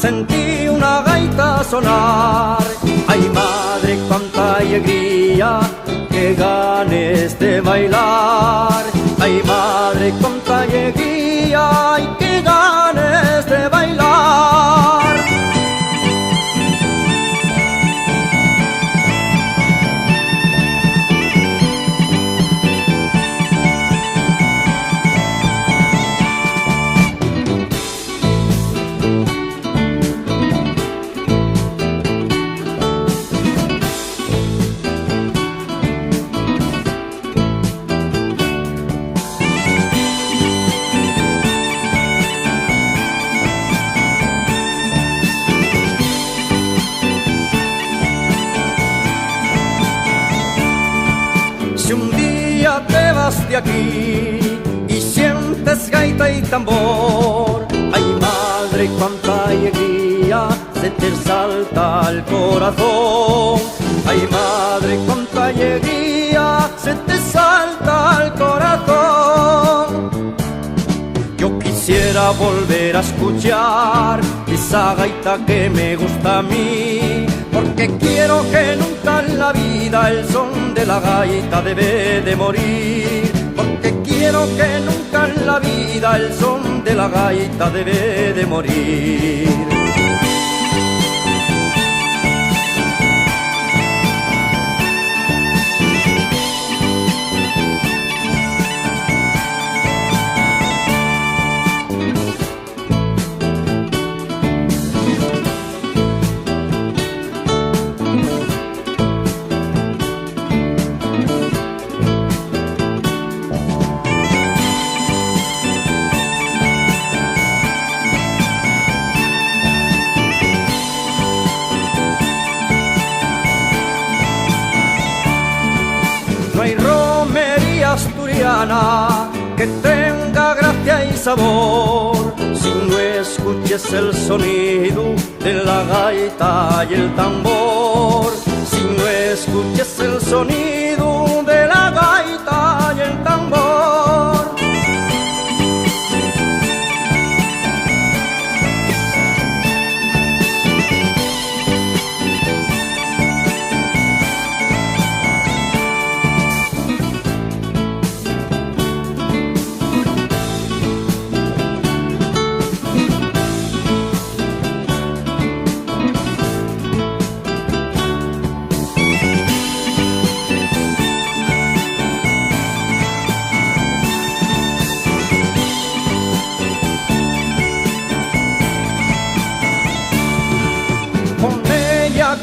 sentí una gaita sonar. Ay madre, cuánta alegría, que ganes de bailar. Ay madre, cuánta alegría, ay que ganes de bailar. Si un día te vas de aquí y sientes gaita y tambor, ay madre, cuánta alegría, se te salta al corazón. Ay madre, cuánta alegría, se te salta al corazón. Yo quisiera volver a escuchar esa gaita que me gusta a mí, porque quiero que nunca en la vida el son de la gaita debe de morir. Porque quiero que nunca en la vida el son de la gaita debe de morir. No hay romería asturiana que tenga gracia y sabor si no escuches el sonido de la gaita y el tambor. Si no escuches el sonido de la gaita y el tambor.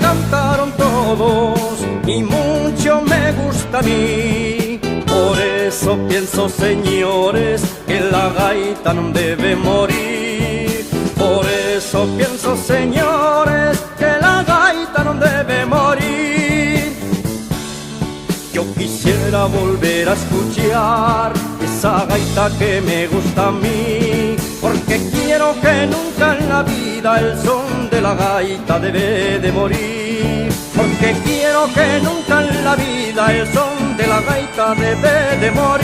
Cantaron todos y mucho me gusta a mí. Por eso pienso, señores, que la gaita no debe morir. Por eso pienso, señores, que la gaita no debe morir. Yo quisiera volver a escuchar esa gaita que me gusta a mí, porque quiero que nunca en la vida el son de la gaita debe de morir. Porque quiero que nunca en la vida el son de la gaita debe de morir.